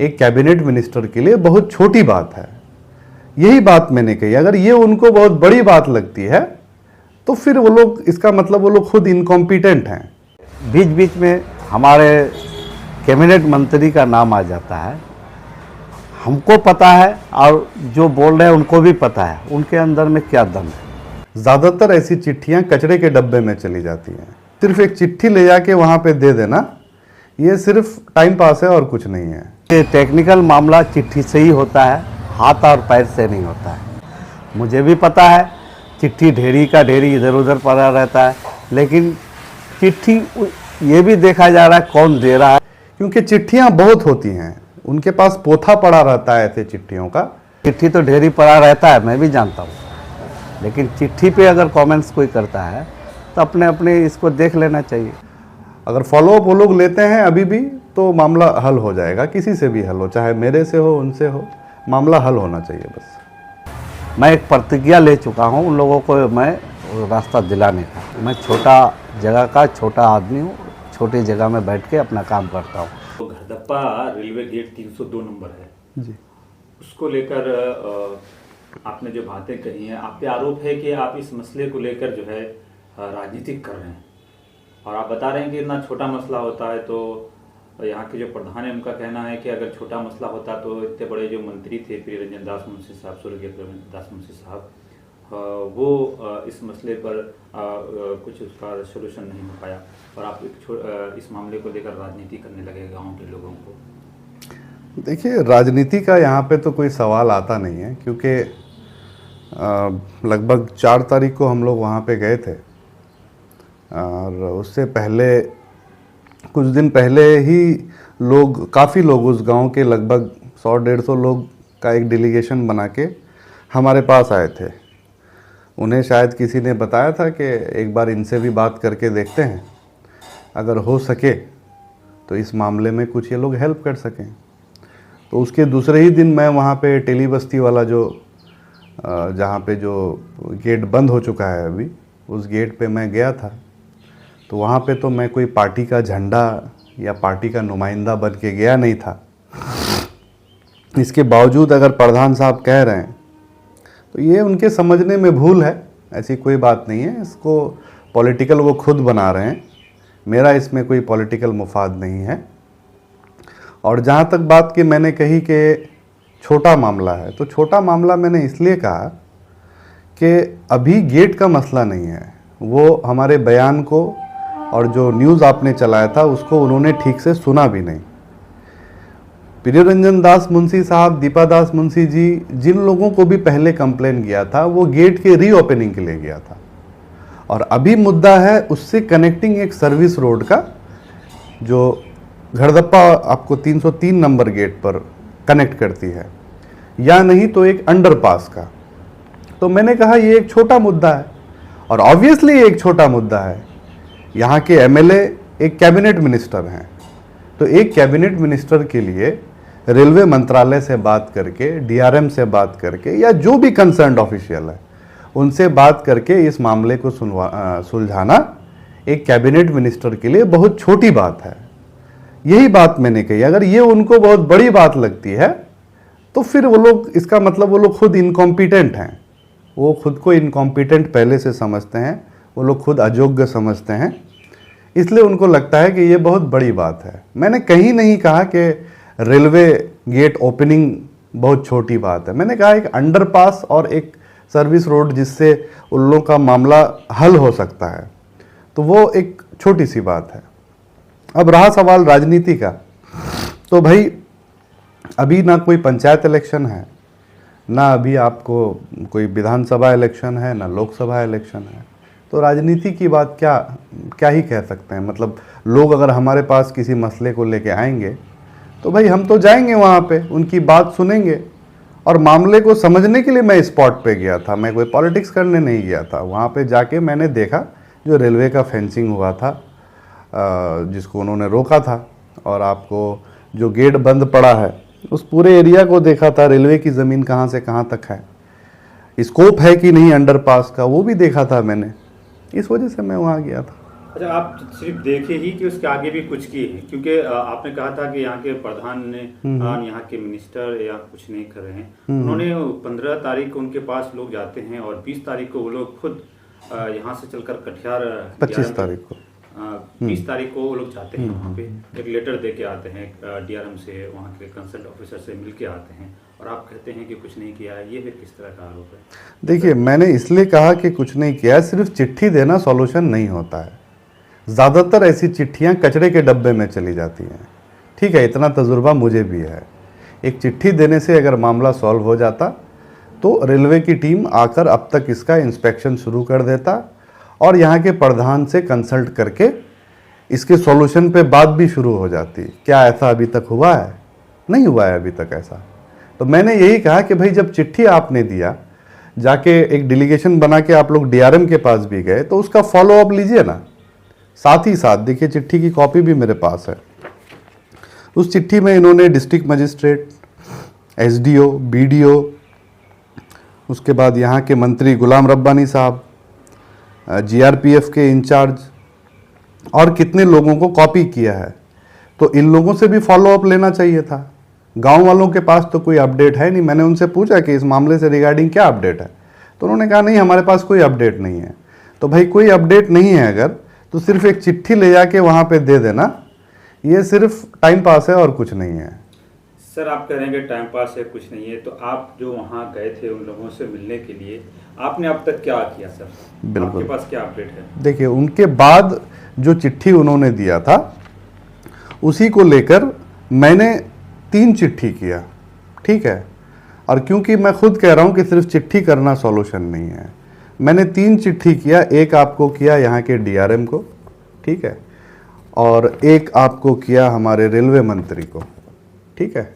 एक cabinet minister के लिए बहुत छोटी बात है। यही बात मैंने कही, अगर ये उनको बहुत बड़ी बात लगती है तो फिर वो लोग, इसका मतलब वो लोग खुद इनकॉम्पिटेंट हैं। बीच बीच में हमारे कैबिनेट मंत्री का नाम आ जाता है, हमको पता है और जो बोल रहे हैं उनको भी पता है उनके अंदर में क्या दम है। ज़्यादातर ऐसी चिट्ठियां कचरे के डब्बे में चली जाती हैं। सिर्फ एक चिट्ठी ले जाके वहाँ पे दे देना, ये सिर्फ टाइम पास है और कुछ नहीं है। ये टेक्निकल मामला चिट्ठी से ही होता है, हाथ और पैर से नहीं होता है। मुझे भी पता है चिट्ठी ढेरी का ढेरी इधर उधर पड़ा रहता है, लेकिन चिट्ठी ये भी देखा जा रहा है कौन दे रहा है, क्योंकि चिट्ठियां बहुत होती हैं, उनके पास पोथा पड़ा रहता है ऐसे चिट्ठियों का। चिट्ठी तो ढेरी पड़ा रहता है, मैं भी जानता हूँ, लेकिन चिट्ठी पे अगर कमेंट्स कोई करता है तो अपने अपने इसको देख लेना चाहिए। अगर फॉलोअप वो लोग लेते हैं अभी भी तो मामला हल हो जाएगा, किसी से भी हल हो, चाहे मेरे से हो उनसे हो, मामला हल होना चाहिए बस। मैं एक प्रतिज्ञा ले चुका हूँ उन लोगों को, मैं रास्ता दिलाने का। मैं छोटा जगह का छोटा आदमी हूँ, छोटी जगह में बैठ के अपना काम करता हूँ। तो घरदप्पा रेलवे गेट 302 नंबर है जी, उसको लेकर आपने जो बातें कही हैं, आप पे आरोप है कि आप इस मसले को लेकर जो है राजनीतिक कर रहे हैं, और आप बता रहे हैं कि इतना छोटा मसला होता है। तो यहाँ के जो प्रधान है उनका कहना है कि अगर छोटा मसला होता तो इतने बड़े जो मंत्री थे प्रियरंजन दास मुंशी साहब, स्वर्गीय प्रियरंजन दास मुंशी साहब, वो इस मसले पर कुछ उसका सोल्यूशन नहीं हो पाया, और आप इस मामले को लेकर राजनीति करने लगे गाँव के लोगों को। देखिए राजनीति का यहाँ पे तो कोई सवाल आता नहीं है, क्योंकि लगभग 4 तारीख को हम लोग वहाँ पे गए थे, और उससे पहले कुछ दिन पहले ही काफ़ी लोग उस गांव के लगभग 100-150 लोग का एक डेलीगेशन बना के हमारे पास आए थे। उन्हें शायद किसी ने बताया था कि एक बार इनसे भी बात करके देखते हैं, अगर हो सके तो इस मामले में कुछ ये लोग हेल्प कर सकें। तो उसके दूसरे ही दिन मैं वहाँ पे टेली बस्ती वाला जो जहाँ पे जो गेट बंद हो चुका है अभी, उस गेट पे मैं गया था। तो वहाँ पे तो मैं कोई पार्टी का झंडा या पार्टी का नुमाइंदा बन के गया नहीं था। इसके बावजूद अगर प्रधान साहब कह रहे हैं तो ये उनके समझने में भूल है, ऐसी कोई बात नहीं है। इसको पॉलिटिकल वो खुद बना रहे हैं, मेरा इसमें कोई पॉलिटिकल मुफाद नहीं है। और जहाँ तक बात की मैंने कही कि छोटा मामला है, तो छोटा मामला मैंने इसलिए कहा कि अभी गेट का मसला नहीं है। वो हमारे बयान को और जो न्यूज़ आपने चलाया था उसको उन्होंने ठीक से सुना भी नहीं। प्रियरंजन दास मुंशी साहब, दीपा दास मुंशी जी, जिन लोगों को भी पहले कंप्लेन किया था, वो गेट के रीओपनिंग के लिए गया था, और अभी मुद्दा है उससे कनेक्टिंग एक सर्विस रोड का, जो घरदप्पा आपको 303 नंबर गेट पर कनेक्ट करती है, या नहीं तो एक अंडरपास का। तो मैंने कहा ये एक छोटा मुद्दा है, और ऑब्वियसली एक छोटा मुद्दा है। यहाँ के एमएलए एक कैबिनेट मिनिस्टर हैं, तो एक कैबिनेट मिनिस्टर के लिए रेलवे मंत्रालय से बात करके, डीआरएम से बात करके, या जो भी कंसर्न्ड ऑफिशियल है उनसे बात करके इस मामले को सुलझाना एक कैबिनेट मिनिस्टर के लिए बहुत छोटी बात है। यही बात मैंने कही, अगर ये उनको बहुत बड़ी बात लगती है तो फिर वो लोग, इसका मतलब वो लोग खुद इनकॉम्पिटेंट हैं। वो खुद को इनकॉम्पिटेंट पहले से समझते हैं, वो लोग खुद अयोग्य समझते हैं, इसलिए उनको लगता है कि ये बहुत बड़ी बात है। मैंने कहीं नहीं कहा कि रेलवे गेट ओपनिंग बहुत छोटी बात है। मैंने कहा एक अंडरपास और एक सर्विस रोड जिससे उन लोगों का मामला हल हो सकता है, तो वो एक छोटी सी बात है। अब रहा सवाल राजनीति का, तो भाई अभी ना कोई पंचायत इलेक्शन है, ना अभी आपको कोई विधानसभा इलेक्शन है, ना लोकसभा इलेक्शन है, तो राजनीति की बात क्या ही कह सकते हैं। मतलब लोग अगर हमारे पास किसी मसले को लेके आएंगे तो भाई हम तो जाएंगे वहाँ पे, उनकी बात सुनेंगे, और मामले को समझने के लिए मैं स्पॉट पे गया था, मैं कोई पॉलिटिक्स करने नहीं गया था। वहाँ पे जाके मैंने देखा जो रेलवे का फेंसिंग हुआ था, जिसको उन्होंने रोका था, और आपको जो गेट बंद पड़ा है उस पूरे एरिया को देखा था, रेलवे की ज़मीन कहाँ से कहाँ तक है, स्कोप है कि नहीं अंडरपास का, वो भी देखा था मैंने। इस वजह से मैं वहाँ गया था। अच्छा, आप सिर्फ देखे ही कि उसके आगे भी कुछ किए हैं? क्योंकि आपने कहा था कि यहाँ के प्रधान ने यहाँ के मिनिस्टर या कुछ नहीं कर रहे हैं। उन्होंने 15 तारीख को उनके पास लोग जाते हैं और 20 तारीख को वो लोग खुद यहाँ से चलकर कटिहार 25 तारीख को 20 तारीख को वो लोग जाते हैं, वहाँ पे एक लेटर दे के आते हैं डीआरएम से, वहाँ के कंसल्ट ऑफिसर से मिल के आते हैं, और आप कहते हैं कि कुछ नहीं किया है। ये फिर किस तरह का आरोप है? देखिए, मैंने इसलिए कहा कि कुछ नहीं किया है, सिर्फ चिट्ठी देना सॉल्यूशन नहीं होता है। ज़्यादातर ऐसी चिट्ठियाँ कचरे के डब्बे में चली जाती हैं। ठीक है, इतना तजुर्बा मुझे भी है। एक चिट्ठी देने से अगर मामला सॉल्व हो जाता तो रेलवे की टीम आकर अब तक इसका इंस्पेक्शन शुरू कर देता और यहाँ के प्रधान से कंसल्ट करके इसके सॉल्यूशन पे बात भी शुरू हो जाती। क्या ऐसा अभी तक हुआ है? नहीं हुआ है अभी तक ऐसा। तो मैंने यही कहा कि भाई जब चिट्ठी आपने दिया, जाके एक डेलीगेशन बना के आप लोग डीआरएम के पास भी गए, तो उसका फॉलो अप लीजिए ना। साथ ही साथ देखिए, चिट्ठी की कॉपी भी मेरे पास है। उस चिट्ठी में इन्होंने डिस्ट्रिक्ट मजिस्ट्रेट, एसडीओ, बीडीओ, उसके बाद यहाँ के मंत्री गुलाम रब्बानी साहब, जीआरपीएफ के इंचार्ज और कितने लोगों को कॉपी किया है। तो इन लोगों से भी फॉलो अप लेना चाहिए था। गांव वालों के पास तो कोई अपडेट है नहीं। मैंने उनसे पूछा कि इस मामले से रिगार्डिंग क्या अपडेट है, तो उन्होंने कहा नहीं, हमारे पास कोई अपडेट नहीं है। तो भाई कोई अपडेट नहीं है अगर, तो सिर्फ एक चिट्ठी ले जाके वहाँ पे दे देना, ये सिर्फ टाइम पास है और कुछ नहीं है। सर, आप कह रहे हैं कि टाइम पास है, कुछ नहीं है, तो आप जो वहाँ गए थे उन लोगों से मिलने के लिए, आपने अब तक क्या किया सर? बिल्कुल, आपके पास क्या अपडेट है? देखिए, उनके बाद जो चिट्ठी उन्होंने दिया था उसी को लेकर मैंने 3 चिट्ठी किया। ठीक है, और क्योंकि मैं खुद कह रहा हूँ कि सिर्फ चिट्ठी करना सॉल्यूशन नहीं है, मैंने 3 चिट्ठी किया। एक आपको किया यहाँ के डीआरएम को, ठीक है, और एक आपको किया हमारे रेलवे मंत्री को, ठीक है,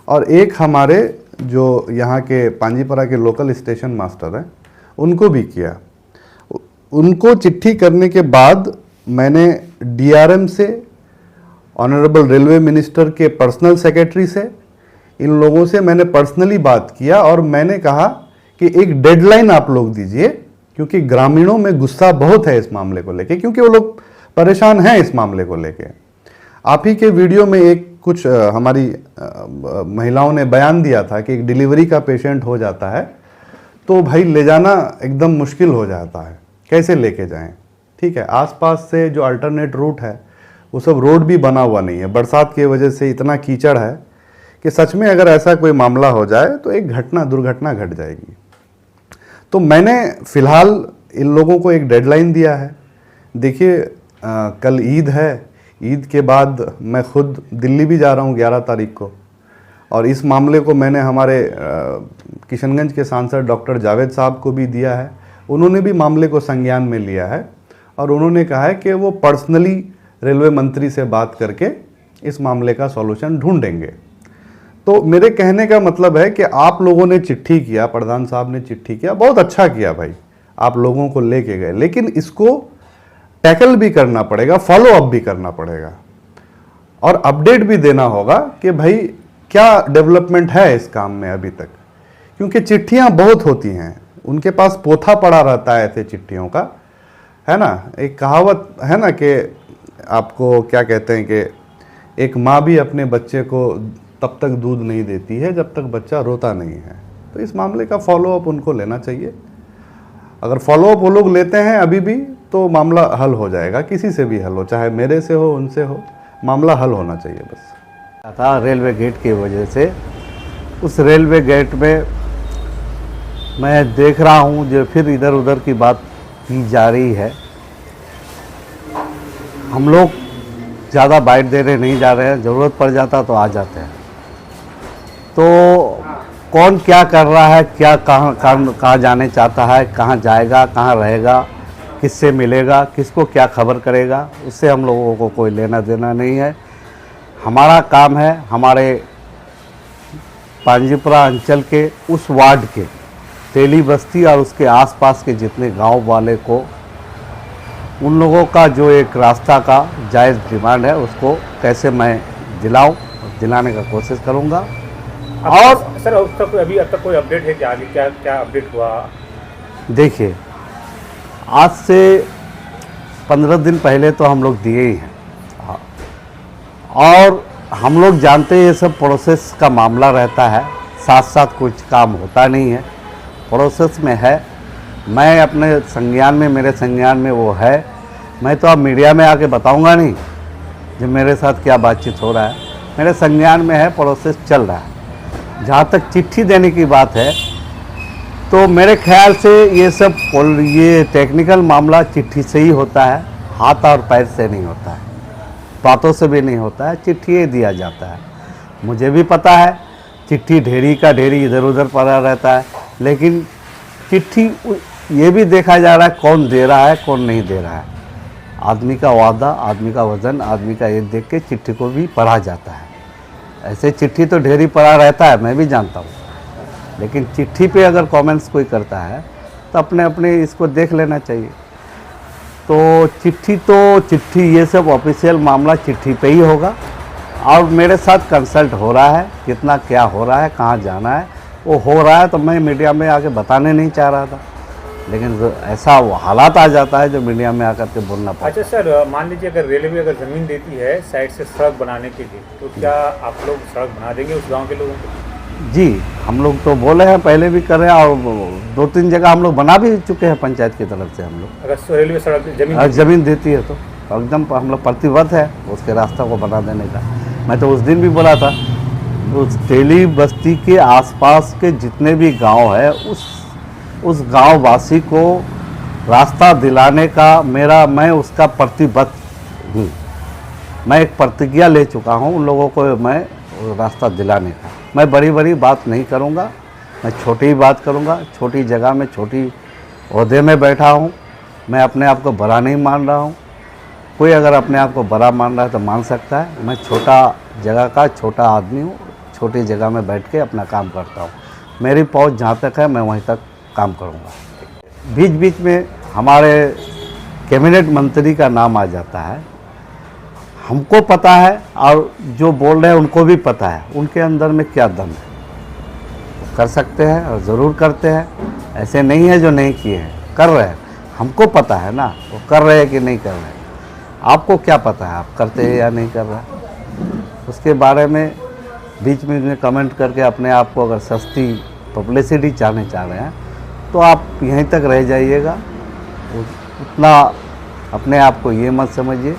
और एक हमारे जो यहाँ के पांजीपरा के लोकल स्टेशन मास्टर हैं उनको भी किया। उनको चिट्ठी करने के बाद मैंने डीआरएम से, ऑनरेबल रेलवे मिनिस्टर के पर्सनल सेक्रेटरी से, इन लोगों से मैंने पर्सनली बात किया और मैंने कहा कि एक डेडलाइन आप लोग दीजिए, क्योंकि ग्रामीणों में गुस्सा बहुत है इस मामले को लेके, क्योंकि वो लोग परेशान हैं इस मामले को लेके। आप ही के वीडियो में एक कुछ हमारी महिलाओं ने बयान दिया था कि एक डिलीवरी का पेशेंट हो जाता है तो भाई ले जाना एकदम मुश्किल हो जाता है, कैसे लेके जाएं। ठीक है, आसपास से जो अल्टरनेट रूट है वो सब रोड भी बना हुआ नहीं है। बरसात की वजह से इतना कीचड़ है कि सच में अगर ऐसा कोई मामला हो जाए तो एक दुर्घटना घट जाएगी। तो मैंने फ़िलहाल इन लोगों को एक डेडलाइन दिया है। देखिए, कल ईद है, ईद के बाद मैं खुद दिल्ली भी जा रहा हूँ 11 तारीख को, और इस मामले को मैंने हमारे किशनगंज के सांसद डॉक्टर जावेद साहब को भी दिया है। उन्होंने भी मामले को संज्ञान में लिया है और उन्होंने कहा है कि वो पर्सनली रेलवे मंत्री से बात करके इस मामले का सॉल्यूशन ढूंढेंगे। तो मेरे कहने का मतलब है कि आप लोगों ने चिट्ठी किया, प्रधान साहब ने चिट्ठी किया, बहुत अच्छा किया भाई, आप लोगों को लेके गए, लेकिन इसको टैकल भी करना पड़ेगा, फॉलो अप भी करना पड़ेगा और अपडेट भी देना होगा कि भाई क्या डेवलपमेंट है इस काम में अभी तक। क्योंकि चिट्ठियां बहुत होती हैं, उनके पास पोथा पड़ा रहता है ऐसे चिट्ठियों का, है ना। एक कहावत है ना कि आपको क्या कहते हैं कि एक माँ भी अपने बच्चे को तब तक दूध नहीं देती है जब तक बच्चा रोता नहीं है। तो इस मामले का फॉलो अप उनको लेना चाहिए। अगर फॉलो अप वो लोग लेते हैं अभी भी तो मामला हल हो जाएगा, किसी से भी हल हो, चाहे मेरे से हो, उनसे हो, मामला हल होना चाहिए बस। था रेलवे गेट की वजह से, उस रेलवे गेट में मैं देख रहा हूँ जो फिर इधर उधर की बात की जा रही है। हम लोग ज़्यादा बाइट देने नहीं जा रहे हैं, ज़रूरत पड़ जाता तो आ जाते हैं। तो कौन क्या कर रहा है, क्या कहाँ जाने चाहता है, कहाँ जाएगा, कहाँ रहेगा, किससे मिलेगा, किसको क्या खबर करेगा, उससे हम लोगों को कोई लेना देना नहीं है। हमारा काम है हमारे पांजीपुरा अंचल के उस वार्ड के तेली बस्ती और उसके आसपास के जितने गांव वाले को, उन लोगों का जो एक रास्ता का जायज़ डिमांड है उसको कैसे मैं दिलाऊं, दिलाने का कोशिश करूंगा। और सर अभी अब तक कोई अपडेट है कि आगे क्या क्या अपडेट हुआ? देखिए, आज से 15 दिन पहले तो हम लोग दिए ही हैं। हाँ। और हम लोग जानते हैं ये सब प्रोसेस का मामला रहता है, साथ साथ कुछ काम होता नहीं है, प्रोसेस में है। मैं अपने संज्ञान में, मेरे संज्ञान में वो है। मैं तो अब मीडिया में आके बताऊंगा नहीं जो मेरे साथ क्या बातचीत हो रहा है, मेरे संज्ञान में है, प्रोसेस चल रहा है। जहाँ तक चिट्ठी देने की बात है तो मेरे ख्याल से ये टेक्निकल मामला चिट्ठी से ही होता है, हाथ और पैर से नहीं होता है, बातों से भी नहीं होता है, चिट्ठी दिया जाता है। मुझे भी पता है चिट्ठी ढेरी का ढेरी इधर उधर पड़ा रहता है, लेकिन चिट्ठी ये भी देखा जा रहा है कौन दे रहा है कौन नहीं दे रहा है। आदमी का वादा, आदमी का वज़न, आदमी का ये देख के चिट्ठी को भी पढ़ा जाता है। ऐसे चिट्ठी तो ढेरी पड़ा रहता है, मैं भी जानता हूँ, लेकिन चिट्ठी पे अगर कमेंट्स कोई करता है तो अपने अपने इसको देख लेना चाहिए। तो चिट्ठी ये सब ऑफिशियल मामला चिट्ठी पे ही होगा। और मेरे साथ कंसल्ट हो रहा है, कितना क्या हो रहा है, कहाँ जाना है, वो हो रहा है। तो मैं मीडिया में आके बताने नहीं चाह रहा था, लेकिन ऐसा वो हालात आ जाता है जो मीडिया में आकर के बोलना पड़ता है। अच्छा सर, मान लीजिए अगर रेलवे अगर ज़मीन देती है साइड से सड़क बनाने के लिए, तो क्या आप लोग सड़क बना देंगे उस गांव के लोगों को? जी, हम लोग तो बोले हैं, पहले भी कर रहे हैं, और 2-3 जगह हम लोग बना भी चुके हैं पंचायत की तरफ से। हम लोग अगर रेलवे सड़क ज़मीन देती है तो एकदम हम लोग प्रतिबद्ध है उसके रास्ता को बना देने का। मैं तो उस दिन भी बोला था, उस तेली बस्ती के आसपास के जितने भी गांव है उस गांव वासी को रास्ता दिलाने का मैं उसका प्रतिबद्ध हूँ। मैं एक प्रतिज्ञा ले चुका हूँ उन लोगों को, मैं रास्ता दिलाने का। मैं बड़ी बड़ी बात नहीं करूँगा, मैं छोटी ही बात करूँगा। छोटी जगह में, छोटी ओहदे में बैठा हूँ, मैं अपने आप को बड़ा नहीं मान रहा हूँ। कोई अगर अपने आप को बड़ा मान रहा है तो मान सकता है। मैं छोटा जगह का छोटा आदमी हूँ, छोटी जगह में बैठ के अपना काम करता हूँ। मेरी पहुँच जहाँ तक है मैं वहीं तक काम करूँगा। बीच बीच में हमारे कैबिनेट मंत्री का नाम आ जाता है, हमको पता है और जो बोल रहे हैं उनको भी पता है उनके अंदर में क्या दम है। वो कर सकते हैं और ज़रूर करते हैं, ऐसे नहीं है जो नहीं किए हैं, कर रहे हैं। हमको पता है ना वो कर रहे हैं कि नहीं कर रहे हैं। आपको क्या पता है आप करते हैं या नहीं कर रहे हैं? उसके बारे में बीच में कमेंट करके अपने आप को अगर सस्ती पब्लिसिटी चाह रहे हैं तो आप यहीं तक रह जाइएगा। उतना अपने आप को ये मत समझिए